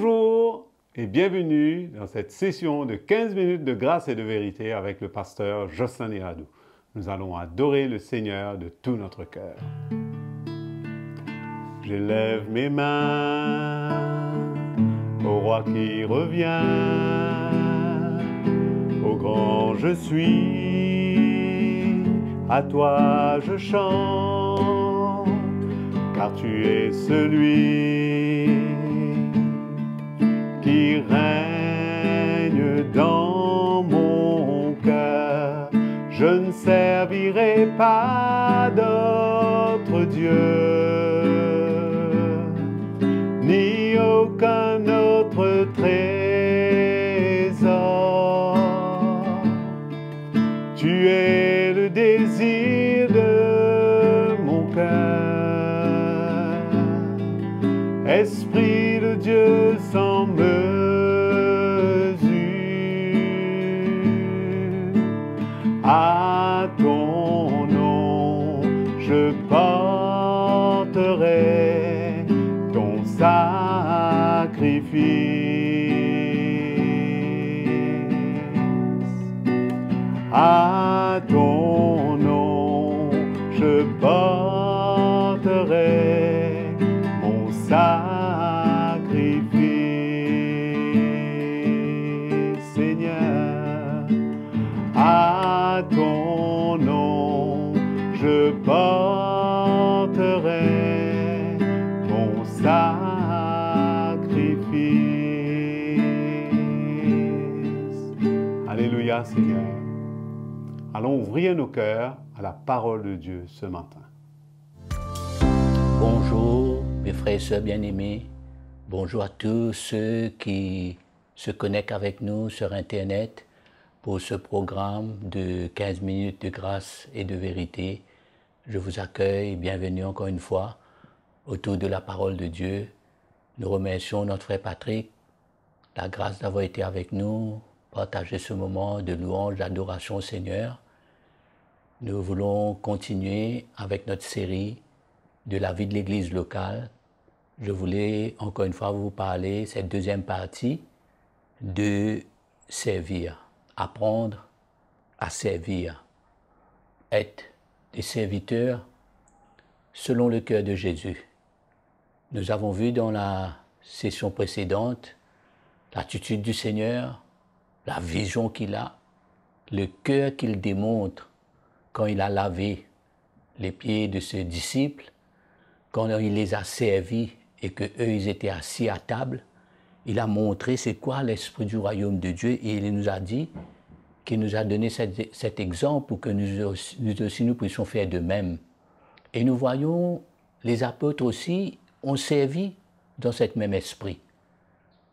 Bonjour et bienvenue dans cette session de 15 minutes de grâce et de vérité avec le pasteur Jocelyn Iradou. Nous allons adorer le Seigneur de tout notre cœur. J'élève mes mains au roi qui revient, au grand je suis, à toi je chante, car tu es celui qui règne dans mon cœur. Je ne servirai pas d'autre Dieu, ni aucun autre trésor. Tu es le désir de mon cœur, Esprit de Dieu sans mesure. À ton nom, je porterai ton sacrifice. À ton nom, je porterai mon sacrifice, Seigneur. À ton nom, je porterai mon sacrifice. Alléluia, Seigneur. Allons ouvrir nos cœurs à la parole de Dieu ce matin. Bonjour mes frères et sœurs bien-aimés, bonjour à tous ceux qui se connectent avec nous sur Internet pour ce programme de 15 minutes de grâce et de vérité. Je vous accueille, bienvenue encore une fois autour de la parole de Dieu. Nous remercions notre frère Patrick, la grâce d'avoir été avec nous, partager ce moment de louange, d'adoration au Seigneur. Nous voulons continuer avec notre série de la vie de l'Église locale. Je voulais encore une fois vous parler, cette deuxième partie, de servir, apprendre à servir, être des serviteurs selon le cœur de Jésus. Nous avons vu dans la session précédente l'attitude du Seigneur, la vision qu'il a, le cœur qu'il démontre quand il a lavé les pieds de ses disciples, quand il les a servis et qu'eux, ils étaient assis à table. Il a montré c'est quoi l'esprit du royaume de Dieu et il nous a dit qu'il nous a donné cet exemple pour que nous aussi nous puissions faire de même. Et nous voyons les apôtres aussi ont servi dans cet même esprit.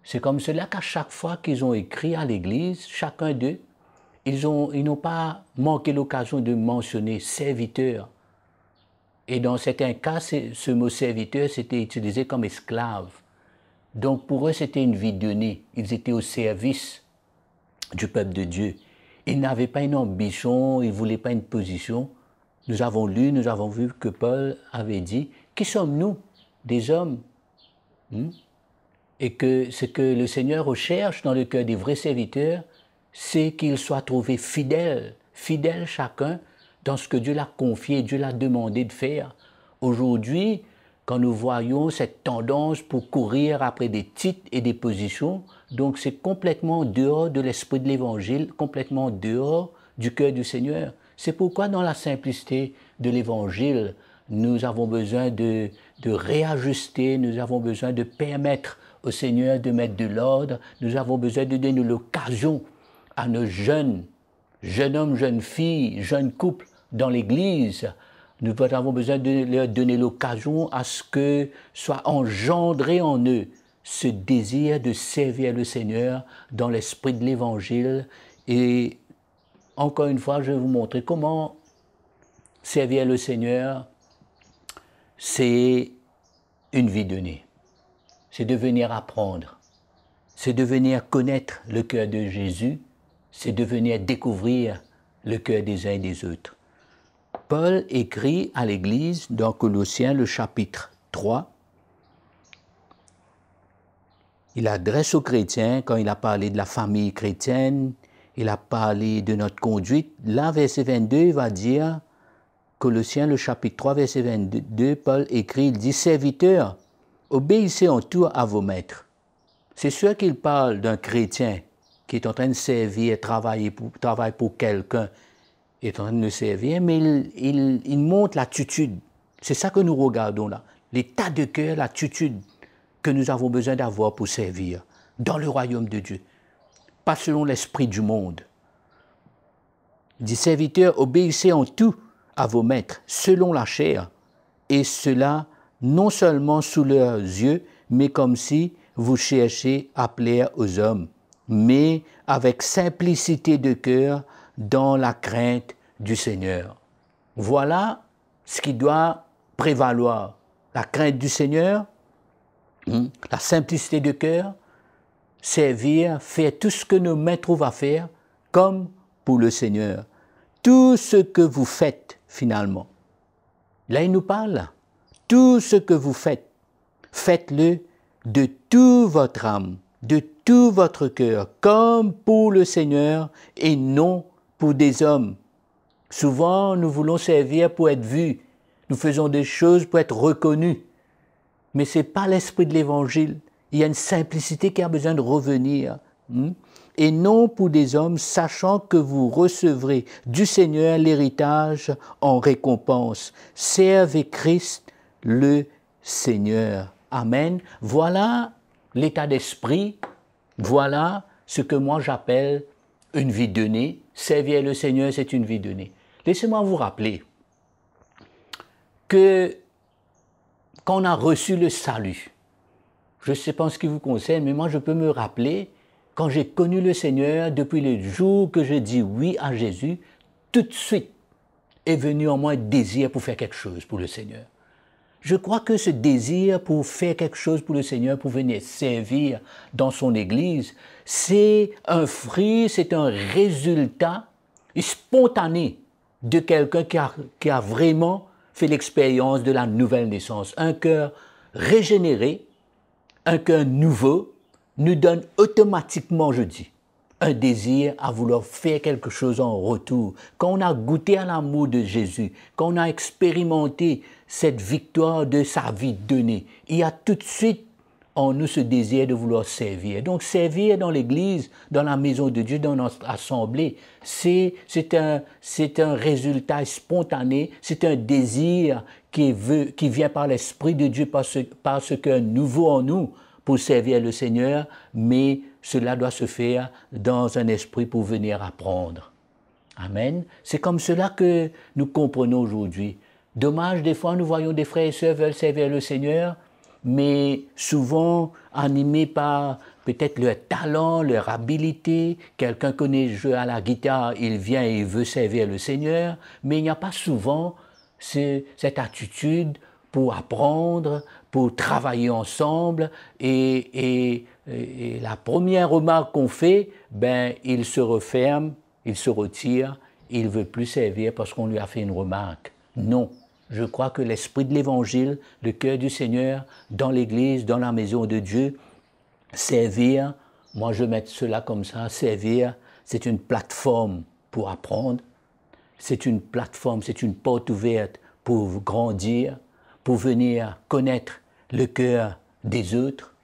C'est comme cela qu'à chaque fois qu'ils ont écrit à l'Église, chacun d'eux, ils n'ont pas manqué l'occasion de mentionner serviteur. Et dans certains cas, ce mot serviteur, c'était utilisé comme esclave. Donc pour eux, c'était une vie donnée. Ils étaient au service du peuple de Dieu. Ils n'avaient pas une ambition, ils ne voulaient pas une position. Nous avons lu, nous avons vu que Paul avait dit, qui sommes-nous, des hommes? Et que ce que le Seigneur recherche dans le cœur des vrais serviteurs, c'est qu'ils soient trouvés fidèles, fidèles chacun dans ce que Dieu l'a confié, Dieu l'a demandé de faire. Aujourd'hui, quand nous voyons cette tendance pour courir après des titres et des positions, donc c'est complètement dehors de l'esprit de l'Évangile, complètement dehors du cœur du Seigneur. C'est pourquoi dans la simplicité de l'Évangile, nous avons besoin de réajuster, nous avons besoin de permettre au Seigneur de mettre de l'ordre, nous avons besoin de donner l'occasion à nos jeunes hommes, jeunes filles, jeunes couples dans l'Église. Nous avons besoin de leur donner l'occasion à ce que soit engendré en eux ce désir de servir le Seigneur dans l'esprit de l'Évangile. Et encore une fois, je vais vous montrer comment servir le Seigneur, c'est une vie donnée. C'est de venir apprendre, c'est de venir connaître le cœur de Jésus, c'est de venir découvrir le cœur des uns et des autres. Paul écrit à l'Église dans Colossiens le chapitre 3, il adresse aux chrétiens quand il a parlé de la famille chrétienne, il a parlé de notre conduite. Là, verset 22, il va dire, Colossiens, le chapitre 3, verset 22, Paul écrit, il dit, « Serviteurs, obéissez en tout à vos maîtres. » C'est sûr qu'il parle d'un chrétien qui est en train de servir, travaille pour quelqu'un, est en train de le servir, mais il montre l'attitude. C'est ça que nous regardons là. L'état de cœur, l'attitude que nous avons besoin d'avoir pour servir dans le royaume de Dieu. Pas selon l'esprit du monde. Il dit, serviteurs, obéissez en tout à vos maîtres, selon la chair, et cela non seulement sous leurs yeux, mais comme si vous cherchez à plaire aux hommes, mais avec simplicité de cœur dans la crainte du Seigneur. Voilà ce qui doit prévaloir. La crainte du Seigneur, la simplicité de cœur, servir, faire tout ce que nos mains trouvent à faire, comme pour le Seigneur. Tout ce que vous faites, finalement. Là, il nous parle. Tout ce que vous faites, faites-le de toute votre âme, de tout votre cœur, comme pour le Seigneur et non pour des hommes. Souvent, nous voulons servir pour être vus. Nous faisons des choses pour être reconnus. Mais ce n'est pas l'esprit de l'Évangile. Il y a une simplicité qui a besoin de revenir. Et non pour des hommes, sachant que vous recevrez du Seigneur l'héritage en récompense. Servez Christ le Seigneur. Amen. Voilà l'état d'esprit. Voilà ce que moi j'appelle une vie donnée. Servir le Seigneur, c'est une vie donnée. Laissez-moi vous rappeler que quand on a reçu le salut, je ne sais pas ce qui vous concerne, mais moi je peux me rappeler, quand j'ai connu le Seigneur, depuis le jour que je dis oui à Jésus, tout de suite est venu en moi un désir pour faire quelque chose pour le Seigneur. Je crois que ce désir pour faire quelque chose pour le Seigneur, pour venir servir dans son Église, c'est un fruit, c'est un résultat spontané de quelqu'un qui a vraiment fait l'expérience de la nouvelle naissance. Un cœur régénéré, un cœur nouveau, nous donne automatiquement, je dis, un désir à vouloir faire quelque chose en retour. Quand on a goûté à l'amour de Jésus, quand on a expérimenté cette victoire de sa vie donnée, il y a tout de suite en nous ce désir de vouloir servir. Donc servir dans l'Église, dans la maison de Dieu, dans notre assemblée, c'est un résultat spontané, c'est un désir qui vient par l'Esprit de Dieu, par ce qu'un nouveau en nous pour servir le Seigneur, mais cela doit se faire dans un esprit pour venir apprendre. Amen. C'est comme cela que nous comprenons aujourd'hui. Dommage, des fois, nous voyons des frères et sœurs veulent servir le Seigneur, mais souvent animés par peut-être leur talent, leur habilité. Quelqu'un connaît jouer à la guitare, il vient et il veut servir le Seigneur, mais il n'y a pas souvent cette attitude pour apprendre, pour travailler ensemble. Et la première remarque qu'on fait, il se referme, il se retire, il ne veut plus servir parce qu'on lui a fait une remarque. Non. Je crois que l'esprit de l'Évangile, le cœur du Seigneur, dans l'Église, dans la maison de Dieu, servir, moi je mets cela comme ça, servir, c'est une plateforme pour apprendre, c'est une plateforme, c'est une porte ouverte pour grandir, pour venir connaître le cœur des autres,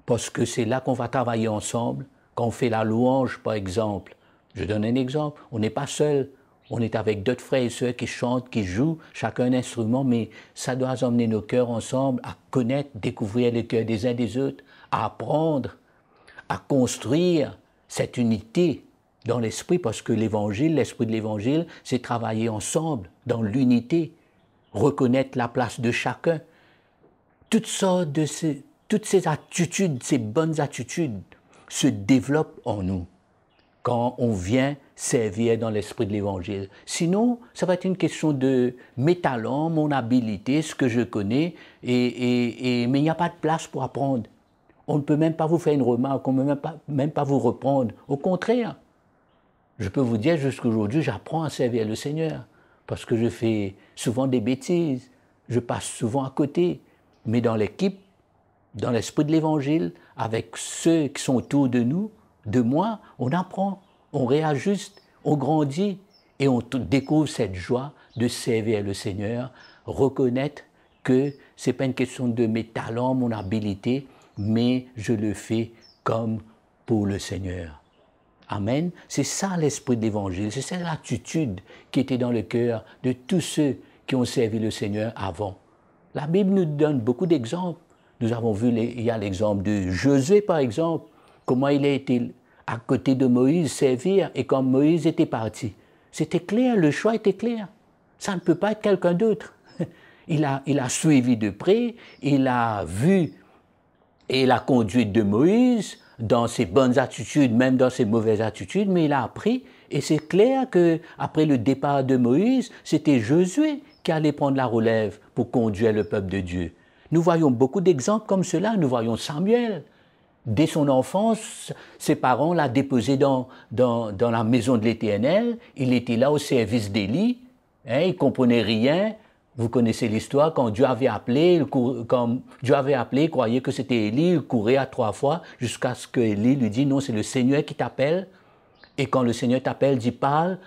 parce que c'est là qu'on va travailler ensemble. Quand on fait la louange, par exemple, je donne un exemple, on n'est pas seul. On est avec d'autres frères et sœurs qui chantent, qui jouent, chacun un instrument, mais ça doit emmener nos cœurs ensemble à connaître, découvrir les cœurs des uns des autres, à apprendre, à construire cette unité dans l'esprit, parce que l'Évangile, l'esprit de l'Évangile, c'est travailler ensemble, dans l'unité, reconnaître la place de chacun. Toutes ces attitudes, ces bonnes attitudes se développent en nous quand on vient servir dans l'esprit de l'Évangile. Sinon, ça va être une question de mes talents, mon habilité, ce que je connais, mais il n'y a pas de place pour apprendre. On ne peut même pas vous faire une remarque, on ne peut même pas vous reprendre. Au contraire, je peux vous dire jusqu'à aujourd'hui, j'apprends à servir le Seigneur, parce que je fais souvent des bêtises, je passe souvent à côté, mais dans l'équipe, dans l'esprit de l'Évangile, avec ceux qui sont autour de nous, de moi, on apprend, on réajuste, on grandit et on découvre cette joie de servir le Seigneur, reconnaître que ce n'est pas une question de mes talents, mon habilité, mais je le fais comme pour le Seigneur. Amen. C'est ça l'esprit de l'Évangile, c'est cette attitude qui était dans le cœur de tous ceux qui ont servi le Seigneur avant. La Bible nous donne beaucoup d'exemples. Nous avons vu, il y a l'exemple de Josué par exemple, comment il a été à côté de Moïse servir et quand Moïse était parti. C'était clair, le choix était clair. Ça ne peut pas être quelqu'un d'autre. Il a suivi de près, il a vu et la conduite de Moïse dans ses bonnes attitudes, même dans ses mauvaises attitudes, mais il a appris. Et c'est clair qu'après le départ de Moïse, c'était Josué qui allait prendre la relève pour conduire le peuple de Dieu. Nous voyons beaucoup d'exemples comme cela. Nous voyons Samuel. Dès son enfance, ses parents l'ont déposé dans la maison de l'Éternel. Il était là au service d'Élie. Il ne comprenait rien. Vous connaissez l'histoire, quand Dieu avait appelé, il croyait que c'était Élie, il courait à 3 fois jusqu'à ce que Élie lui dise « Non, c'est le Seigneur qui t'appelle. » Et quand le Seigneur t'appelle, dit « Parle,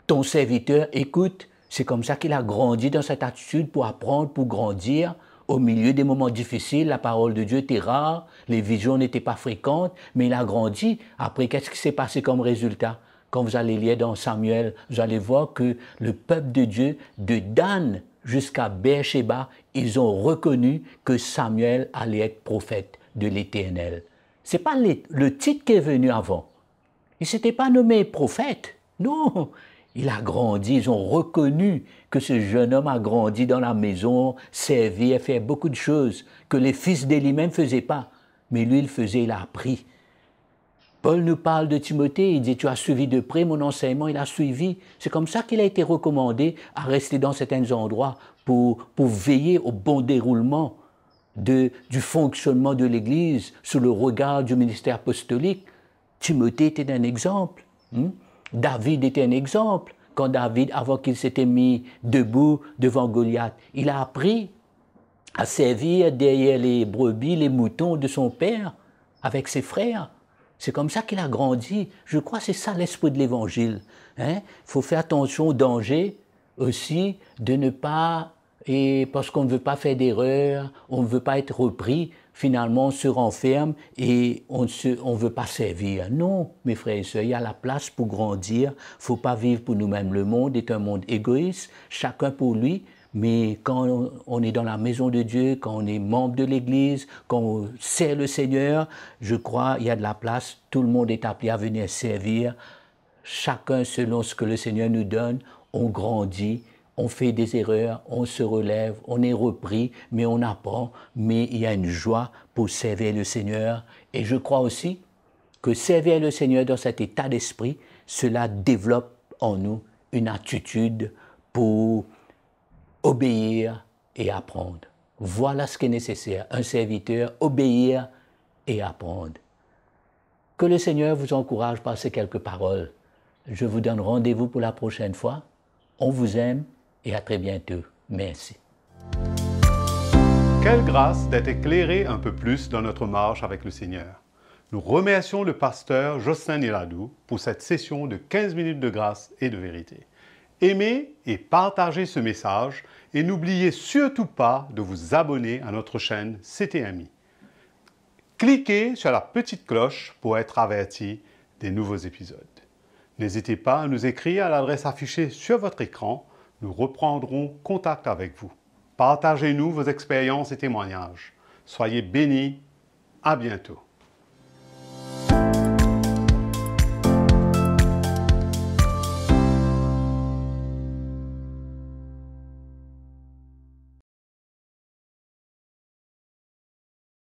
ton serviteur écoute. » C'est comme ça qu'il a grandi dans cette attitude pour apprendre, pour grandir. Au milieu des moments difficiles, la parole de Dieu était rare, les visions n'étaient pas fréquentes, mais il a grandi. Après, qu'est-ce qui s'est passé comme résultat? Quand vous allez lire dans Samuel, vous allez voir que le peuple de Dieu, de Dan jusqu'à Beersheba, ils ont reconnu que Samuel allait être prophète de l'Éternel. Ce n'est pas le titre qui est venu avant. Il ne s'était pas nommé prophète. Non, il a grandi. Ils ont reconnu que ce jeune homme a grandi dans la maison, servi et fait beaucoup de choses que les fils d'Élie même ne faisaient pas. Mais lui, il faisait, il a appris. Paul nous parle de Timothée, il dit « Tu as suivi de près mon enseignement », il a suivi. C'est comme ça qu'il a été recommandé à rester dans certains endroits pour veiller au bon déroulement du fonctionnement de l'Église sous le regard du ministère apostolique. Timothée était un exemple. David était un exemple. Quand David, avant qu'il s'était mis debout devant Goliath, il a appris à servir derrière les brebis, les moutons de son père avec ses frères. C'est comme ça qu'il a grandi. Je crois que c'est ça l'esprit de l'Évangile. Il faut faire attention au danger aussi de ne pas, et parce qu'on ne veut pas faire d'erreur, on ne veut pas être repris, finalement on se renferme et on ne veut pas servir. Non, mes frères et sœurs, il y a la place pour grandir. Il ne faut pas vivre pour nous-mêmes. Le monde est un monde égoïste, chacun pour lui. Mais quand on est dans la maison de Dieu, quand on est membre de l'Église, quand on sert le Seigneur, je crois qu'il y a de la place. Tout le monde est appelé à venir servir. Chacun selon ce que le Seigneur nous donne, on grandit, on fait des erreurs, on se relève, on est repris, mais on apprend. Mais il y a une joie pour servir le Seigneur. Et je crois aussi que servir le Seigneur dans cet état d'esprit, cela développe en nous une attitude pour obéir et apprendre. Voilà ce qui est nécessaire. Un serviteur, obéir et apprendre. Que le Seigneur vous encourage par ces quelques paroles. Je vous donne rendez-vous pour la prochaine fois. On vous aime et à très bientôt. Merci. Quelle grâce d'être éclairé un peu plus dans notre marche avec le Seigneur. Nous remercions le pasteur Jocelyn Iradou pour cette session de 15 minutes de grâce et de vérité. Aimez et partagez ce message et n'oubliez surtout pas de vous abonner à notre chaîne CTMI. Cliquez sur la petite cloche pour être averti des nouveaux épisodes. N'hésitez pas à nous écrire à l'adresse affichée sur votre écran. Nous reprendrons contact avec vous. Partagez-nous vos expériences et témoignages. Soyez bénis. À bientôt.